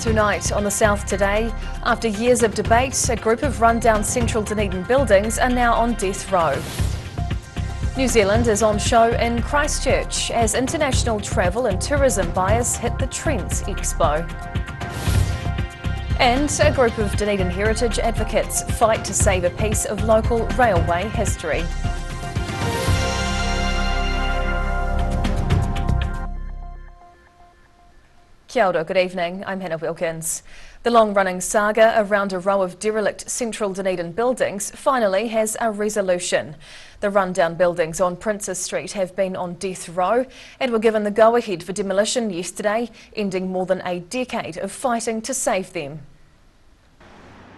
Tonight on the South Today, after years of debate, a group of rundown central Dunedin buildings are now on death row. New Zealand is on show in Christchurch as international travel and tourism buyers hit the TRENZ Expo. And a group of Dunedin heritage advocates fight to save a piece of local railway history. Kia ora, good evening, I'm Hannah Wilkins. The long-running saga around a row of derelict central Dunedin buildings finally has a resolution. The rundown buildings on Princes Street have been on death row and were given the go-ahead for demolition yesterday, ending more than a decade of fighting to save them.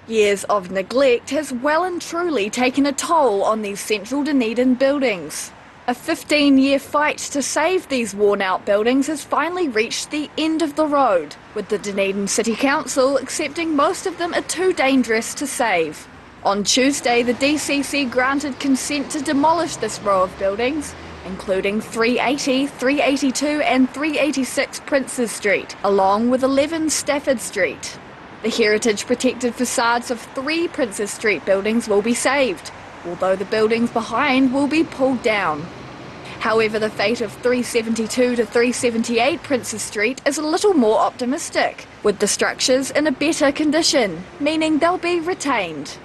Years of neglect has well and truly taken a toll on these central Dunedin buildings. A 15-year fight to save these worn-out buildings has finally reached the end of the road, with the Dunedin City Council accepting most of them are too dangerous to save. On Tuesday, the DCC granted consent to demolish this row of buildings, including 380, 382 and 386 Princes Street, along with 11 Stafford Street. The heritage-protected facades of 3 Princes Street buildings will be saved, although the buildings behind will be pulled down. However, the fate of 372 to 378 Princes Street is a little more optimistic, with the structures in a better condition, meaning they'll be retained.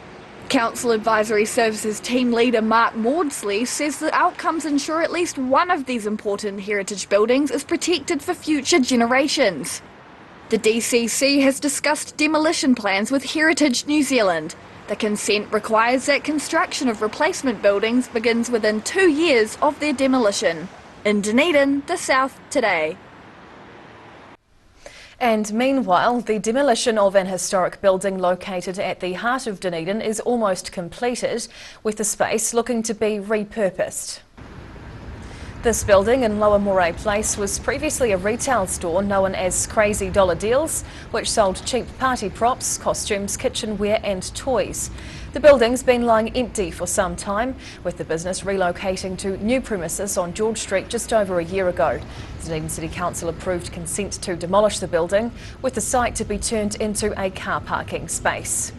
Council Advisory Services team leader Mark Maudsley says the outcomes ensure at least one of these important heritage buildings is protected for future generations. The DCC has discussed demolition plans with Heritage New Zealand. The consent requires that construction of replacement buildings begins within 2 years of their demolition. In Dunedin, the South Today. And meanwhile, the demolition of an historic building located at the heart of Dunedin is almost completed, with the space looking to be repurposed. This building in Lower Moray Place was previously a retail store known as Crazy Dollar Deals, which sold cheap party props, costumes, kitchenware and toys. The building's been lying empty for some time, with the business relocating to new premises on George Street just over a year ago. The Dunedin City Council approved consent to demolish the building, with the site to be turned into a car parking space.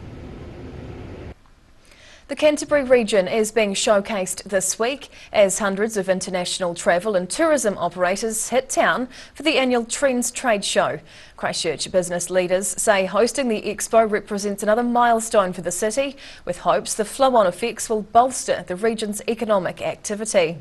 The Canterbury region is being showcased this week as hundreds of international travel and tourism operators hit town for the annual TRENZ trade show. Christchurch business leaders say hosting the expo represents another milestone for the city, with hopes the flow-on effects will bolster the region's economic activity.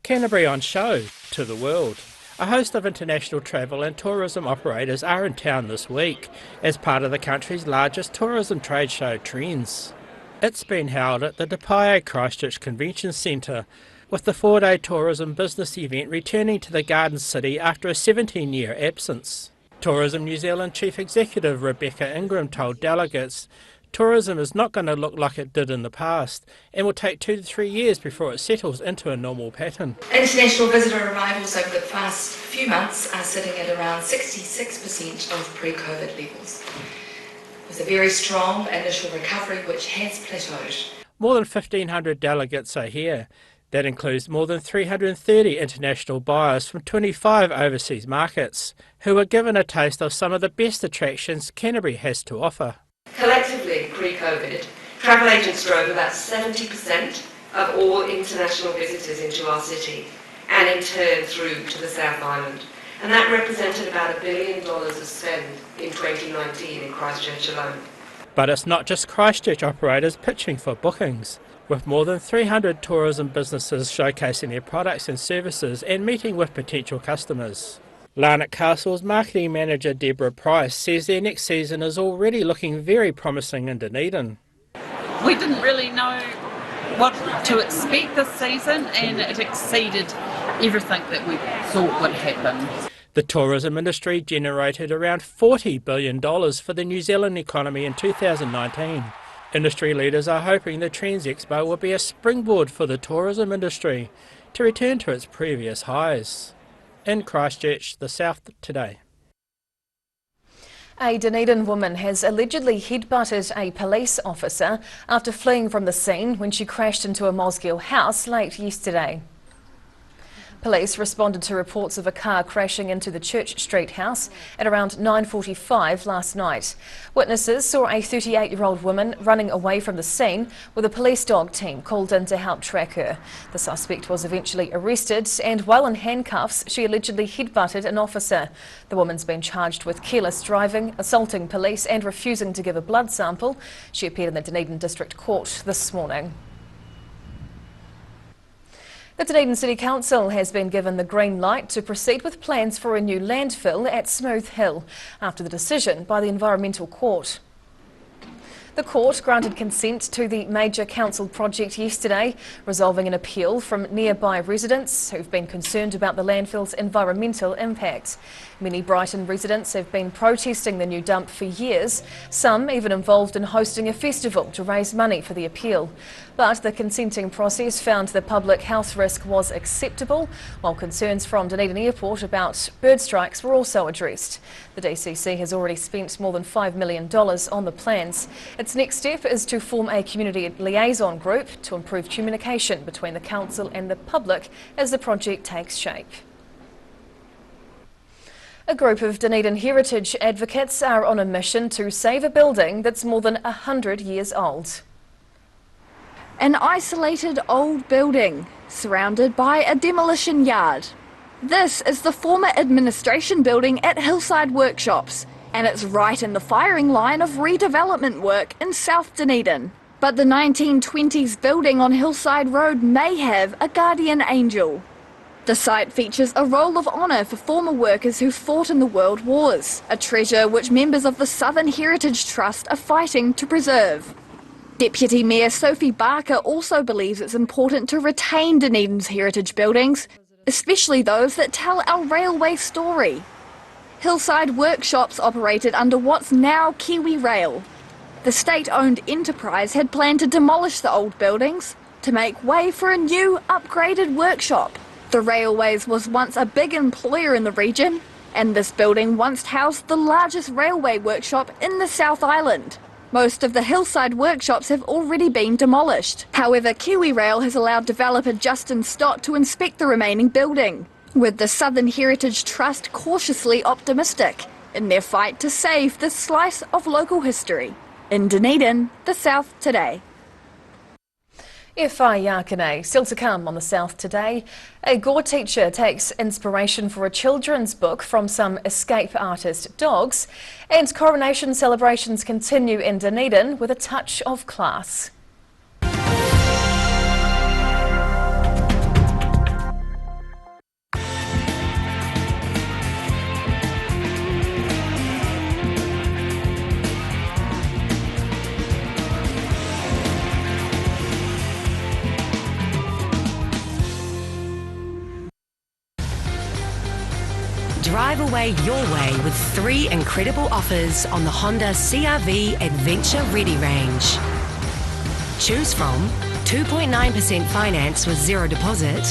Canterbury on show to the world. A host of international travel and tourism operators are in town this week as part of the country's largest tourism trade show, TRENZ. It's been held at the Te Christchurch Convention Centre, with the 4-day tourism business event returning to the Garden City after a 17-year absence. Tourism New Zealand Chief Executive Rebecca Ingram told delegates tourism is not going to look like it did in the past and will take 2 to 3 years before it settles into a normal pattern. International visitor arrivals over the past few months are sitting at around 66% of pre-COVID levels, with a very strong initial recovery which has plateaued. More than 1,500 delegates are here. That includes more than 330 international buyers from 25 overseas markets, who were given a taste of some of the best attractions Canterbury has to offer. Collectively, pre-COVID, travel agents drove about 70% of all international visitors into our city, and in turn through to the South Island. And that represented about $1 billion of spend in 2019 in Christchurch alone. But it's not just Christchurch operators pitching for bookings, with more than 300 tourism businesses showcasing their products and services and meeting with potential customers. Larnac Castle's marketing manager Deborah Price says their next season is already looking very promising in Dunedin. We didn't really know what to expect this season, and it exceeded everything that we thought would happen. The tourism industry generated around $40 billion for the New Zealand economy in 2019. Industry leaders are hoping the TRENZ Expo will be a springboard for the tourism industry to return to its previous highs. In Christchurch, the South Today. A Dunedin woman has allegedly headbutted a police officer after fleeing from the scene when she crashed into a Mosgiel house late yesterday. Police responded to reports of a car crashing into the Church Street house at around 9:45 last night. Witnesses saw a 38-year-old woman running away from the scene with a police dog team called in to help track her. The suspect was eventually arrested and while in handcuffs she allegedly headbutted an officer. The woman's been charged with careless driving, assaulting police and refusing to give a blood sample. She appeared in the Dunedin District Court this morning. The Dunedin City Council has been given the green light to proceed with plans for a new landfill at Smooth Hill after the decision by the Environmental Court. The court granted consent to the major council project yesterday, resolving an appeal from nearby residents who've been concerned about the landfill's environmental impact. Many Brighton residents have been protesting the new dump for years, some even involved in hosting a festival to raise money for the appeal. But the consenting process found the public health risk was acceptable, while concerns from Dunedin Airport about bird strikes were also addressed. The DCC has already spent more than $5 million on the plans. Its next step is to form a community liaison group to improve communication between the council and the public as the project takes shape. A group of Dunedin heritage advocates are on a mission to save a building that's more than 100 years old. An isolated old building surrounded by a demolition yard. This is the former administration building at Hillside Workshops, and it's right in the firing line of redevelopment work in South Dunedin. But the 1920s building on Hillside Road may have a guardian angel. The site features a roll of honour for former workers who fought in the World Wars, a treasure which members of the Southern Heritage Trust are fighting to preserve. Deputy Mayor Sophie Barker also believes it's important to retain Dunedin's heritage buildings, especially those that tell our railway story. Hillside Workshops operated under what's now Kiwi Rail. The state-owned enterprise had planned to demolish the old buildings to make way for a new, upgraded workshop. The Railways was once a big employer in the region, and this building once housed the largest railway workshop in the South Island. Most of the Hillside Workshops have already been demolished. However, Kiwi Rail has allowed developer Justin Stott to inspect the remaining building, with the Southern Heritage Trust cautiously optimistic in their fight to save this slice of local history. In Dunedin, the South Today. Whai Yakane, still to come on the South Today. A Gore teacher takes inspiration for a children's book from some escape artist dogs, and coronation celebrations continue in Dunedin with a touch of class. Drive away your way with 3 incredible offers on the Honda CR-V Adventure Ready range. Choose from 2.9% finance with 0 deposit,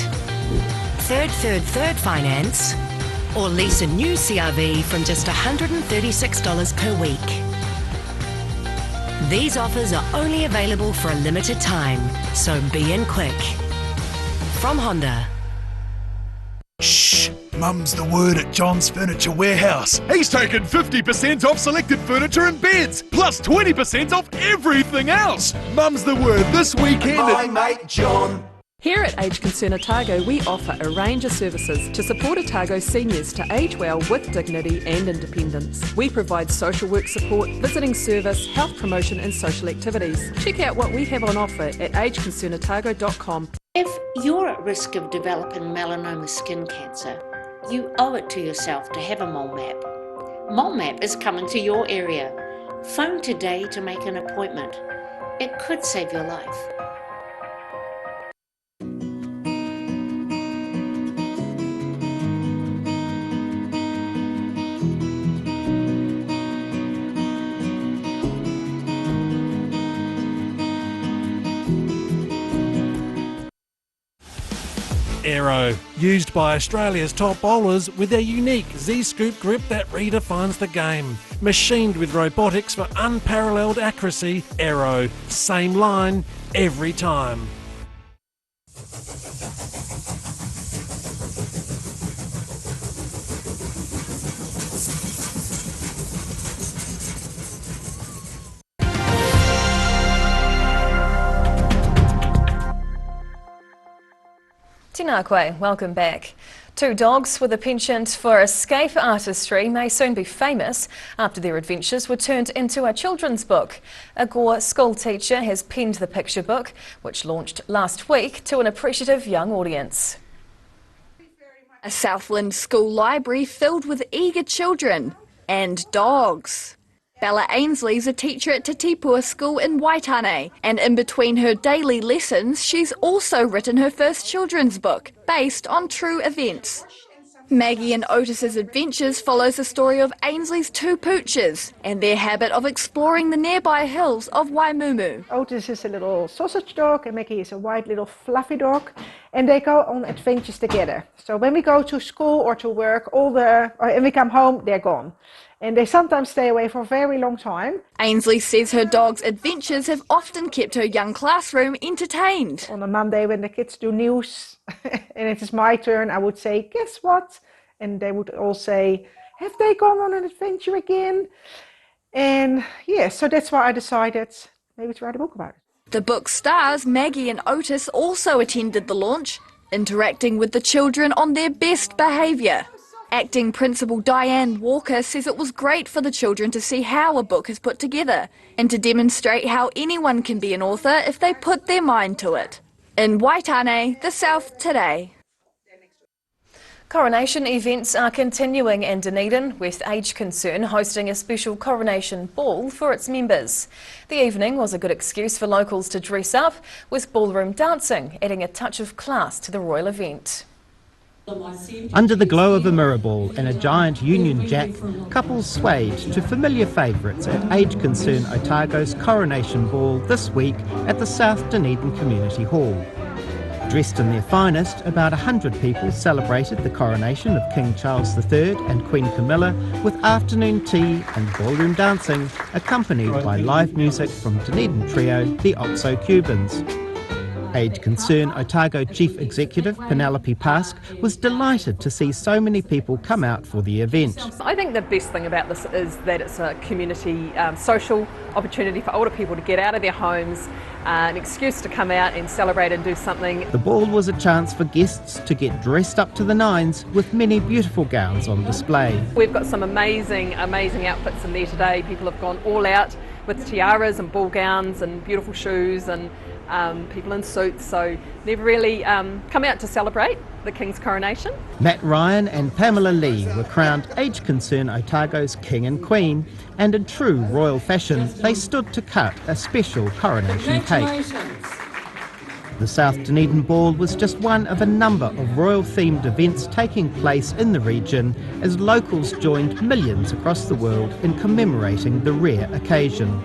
third finance, or lease a new CR-V from just $136 per week. These offers are only available for a limited time, so be in quick. From Honda. Shh! Mum's the word at John's Furniture Warehouse. He's taken 50% off selected furniture and beds, plus 20% off everything else. Mum's the word this weekend. My mate John. Here at Age Concern Otago, we offer a range of services to support Otago seniors to age well with dignity and independence. We provide social work support, visiting service, health promotion and social activities. Check out what we have on offer at ageconcernotago.com. If you're at risk of developing melanoma skin cancer, you owe it to yourself to have a mole map. Mole map is coming to your area. Phone today to make an appointment. It could save your life. Aero, used by Australia's top bowlers with their unique Z-scoop grip that redefines the game. Machined with robotics for unparalleled accuracy, Aero, same line, every time. Tēnā koe, welcome back. Two dogs with a penchant for escape artistry may soon be famous after their adventures were turned into a children's book. A Gore school teacher has penned the picture book, which launched last week to an appreciative young audience. A Southland school library filled with eager children and dogs. Bella Ainsley's a teacher at Te Tipua School in Waitane, and in between her daily lessons, she's also written her first children's book, based on true events. Maggie and Otis's adventures follows the story of Ainsley's two pooches and their habit of exploring the nearby hills of Waimumu. Otis is a little sausage dog and Maggie is a white little fluffy dog, and they go on adventures together. So when we go to school or to work, and we come home, they're gone. And they sometimes stay away for a very long time. Ainsley says her dog's adventures have often kept her young classroom entertained. On a Monday when the kids do news and it is my turn, I would say, guess what? And they would all say, have they gone on an adventure again? And yeah, so that's why I decided maybe to write a book about it. The book stars Maggie and Otis also attended the launch, interacting with the children on their best behaviour. Acting Principal Diane Walker says it was great for the children to see how a book is put together and to demonstrate how anyone can be an author if they put their mind to it. In Waitane, the South Today. Coronation events are continuing in Dunedin, with Age Concern hosting a special coronation ball for its members. The evening was a good excuse for locals to dress up, with ballroom dancing adding a touch of class to the royal event. Under the glow of a mirror ball and a giant Union Jack, couples swayed to familiar favourites at Age Concern Otago's Coronation Ball this week at the South Dunedin Community Hall. Dressed in their finest, about 100 people celebrated the coronation of King Charles III and Queen Camilla with afternoon tea and ballroom dancing, accompanied by live music from Dunedin trio the Oxo Cubans. Age Concern Otago Chief Executive Penelope Pask was delighted to see so many people come out for the event. I think the best thing about this is that it's a community social opportunity for older people to get out of their homes, an excuse to come out and celebrate and do something. The ball was a chance for guests to get dressed up to the nines with many beautiful gowns on display. We've got some amazing outfits in there today. People have gone all out with tiaras and ball gowns and beautiful shoes, and people in suits, so they've really come out to celebrate the King's coronation. Matt Ryan and Pamela Lee were crowned Age Concern Otago's King and Queen, and in true royal fashion they stood to cut a special coronation cake. The South Dunedin Ball was just one of a number of royal-themed events taking place in the region as locals joined millions across the world in commemorating the rare occasion.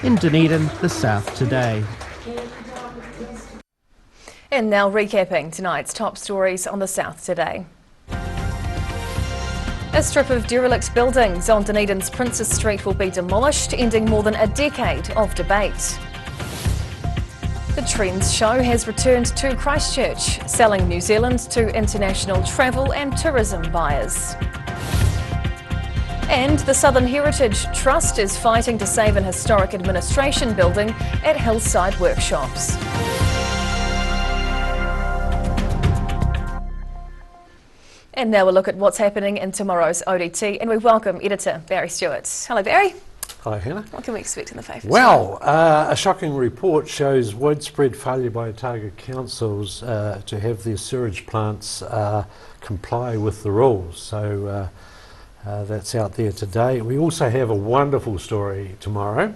In Dunedin, the South Today. And now recapping tonight's top stories on the South Today. A strip of derelict buildings on Dunedin's Princes Street will be demolished, ending more than a decade of debate. The TRENZ show has returned to Christchurch, selling New Zealand to international travel and tourism buyers. And the Southern Heritage Trust is fighting to save an historic administration building at Hillside Workshops. And now we'll look at what's happening in tomorrow's ODT, and we welcome editor Barry Stewart. Hello Barry. Hi Hannah. What can we expect in the favour? Well, a shocking report shows widespread failure by Otago councils to have their sewage plants comply with the rules. So that's out there today. We also have a wonderful story tomorrow.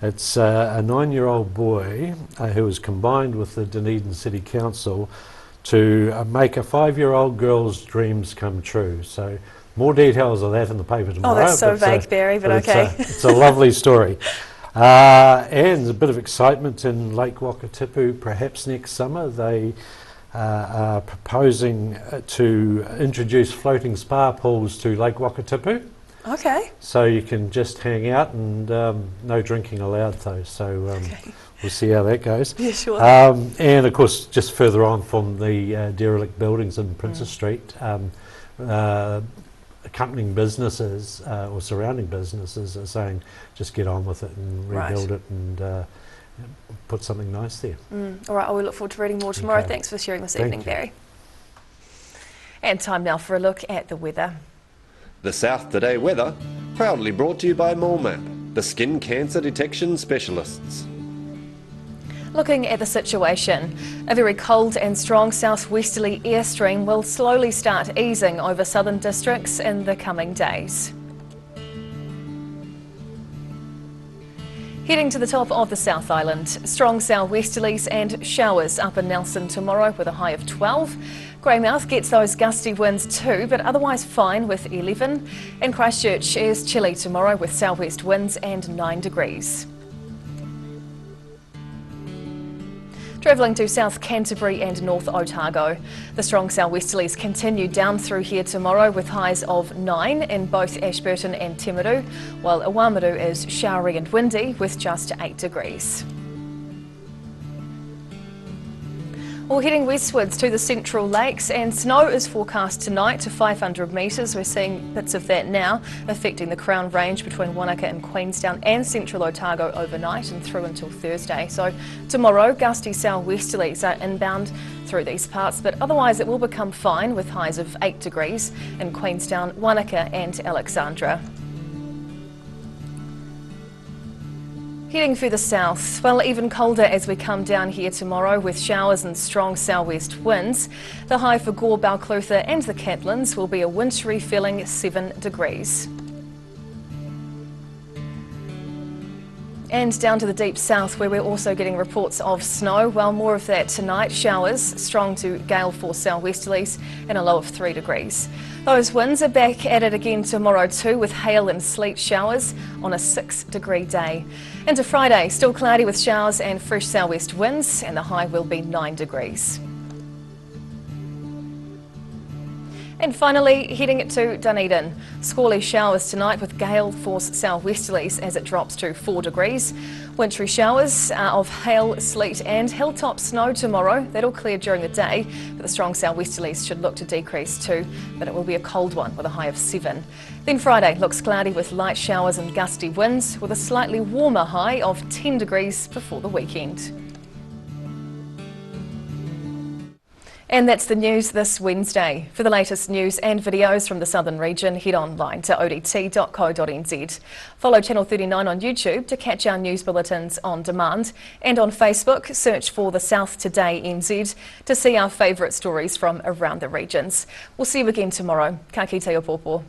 It's a 9-year-old boy who was combined with the Dunedin City Council to make a 5-year-old girl's dreams come true. So more details of that in the paper tomorrow. Oh, that's so vague, Barry, but okay. It's a lovely story. And a bit of excitement in Lake Wakatipu perhaps next summer. They are proposing to introduce floating spa pools to Lake Wakatipu. Okay. So you can just hang out and no drinking allowed though. So we'll see how that goes. Yeah, sure. And of course, just further on from the derelict buildings in Princes Street, accompanying businesses or surrounding businesses are saying just get on with it and rebuild it put something nice there. All right, we look forward to reading more tomorrow. Okay. Thanks for sharing this Thank evening, you. Barry. And time now for a look at the weather. The South Today weather, proudly brought to you by MoleMap, the skin cancer detection specialists. Looking at the situation, a very cold and strong southwesterly air stream will slowly start easing over southern districts in the coming days. Heading to the top of the South Island, strong southwesterlies and showers up in Nelson tomorrow with a high of 12. Greymouth gets those gusty winds too, but otherwise fine with 11. And Christchurch is chilly tomorrow with southwest winds and 9 degrees. Travelling to South Canterbury and North Otago. The strong southwesterlies continue down through here tomorrow with highs of 9 in both Ashburton and Timaru, while Awamuru is showery and windy with just 8 degrees. Well, heading westwards to the Central Lakes, and snow is forecast tonight to 500 metres. We're seeing bits of that now affecting the Crown Range between Wanaka and Queenstown and Central Otago overnight and through until Thursday. So tomorrow, gusty southwesterlies are inbound through these parts, but otherwise it will become fine with highs of 8 degrees in Queenstown, Wanaka and Alexandra. Heading further south, well, even colder as we come down here tomorrow with showers and strong southwest winds. The high for Gore, Balclutha and the Catlins will be a wintry feeling 7 degrees. And down to the deep south where we're also getting reports of snow. Well, more of that tonight. Showers strong to gale force southwesterlies and a low of 3 degrees. Those winds are back at it again tomorrow too with hail and sleet showers on a 6-degree day. Into Friday, still cloudy with showers and fresh southwest winds, and the high will be 9 degrees. And finally, heading to Dunedin. Squally showers tonight with gale force southwesterlies as it drops to 4 degrees. Wintry showers of hail, sleet and hilltop snow tomorrow. That'll clear during the day, but the strong southwesterlies should look to decrease too, but it will be a cold one with a high of 7. Then Friday looks cloudy with light showers and gusty winds with a slightly warmer high of 10 degrees before the weekend. And that's the news this Wednesday. For the latest news and videos from the southern region, head online to odt.co.nz. Follow Channel 39 on YouTube to catch our news bulletins on demand. And on Facebook, search for the South Today NZ to see our favourite stories from around the regions. We'll see you again tomorrow. Ka kite o pōpō.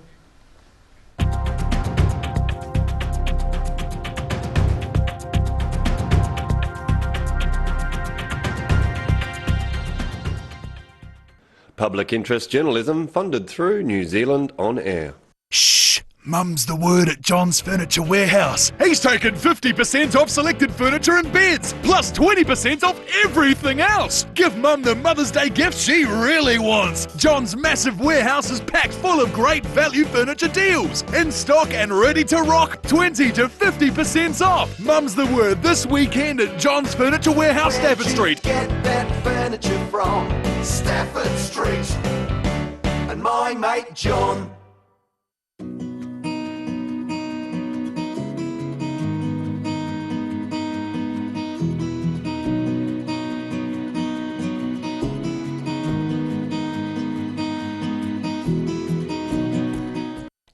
Public interest journalism funded through New Zealand On Air. Shh! Mum's the word at John's Furniture Warehouse. He's taken 50% off selected furniture and beds, plus 20% off everything else. Give Mum the Mother's Day gift she really wants. John's massive warehouse is packed full of great value furniture deals. In stock and ready to rock, 20 to 50% off. Mum's the word this weekend at John's Furniture Warehouse, Stafford Street. Get that furniture from Stafford Street. And my mate John.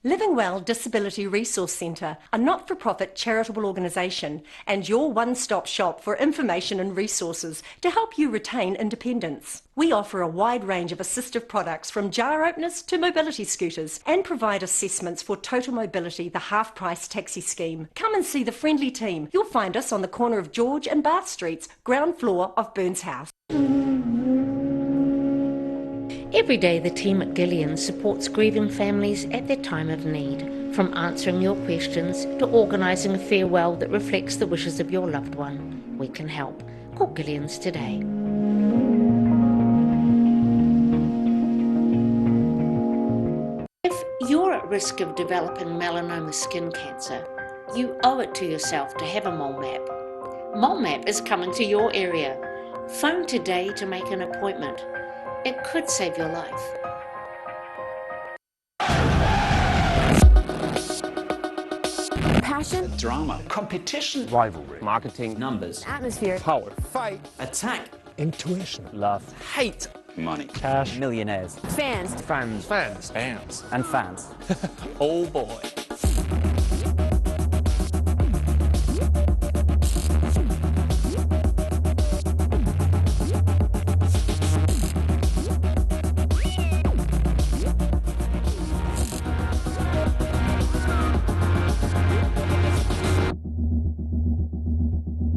Living Well Disability Resource Centre, a not-for-profit charitable organisation and your one-stop shop for information and resources to help you retain independence. We offer a wide range of assistive products from jar openers to mobility scooters and provide assessments for Total Mobility, the half-price taxi scheme. Come and see the friendly team. You'll find us on the corner of George and Bath Streets, ground floor of Burns House. Every day the team at Gillian supports grieving families at their time of need, from answering your questions to organising a farewell that reflects the wishes of your loved one. We can help. Call Gillian's today. If you're at risk of developing melanoma skin cancer, you owe it to yourself to have a mole map. Mole map is coming to your area. Phone today to make an appointment. It could save your life. passion, drama, competition, rivalry, marketing, numbers, atmosphere, power, fight, attack, intuition, love, hate, money, cash, millionaires, fans, and fans. all boy.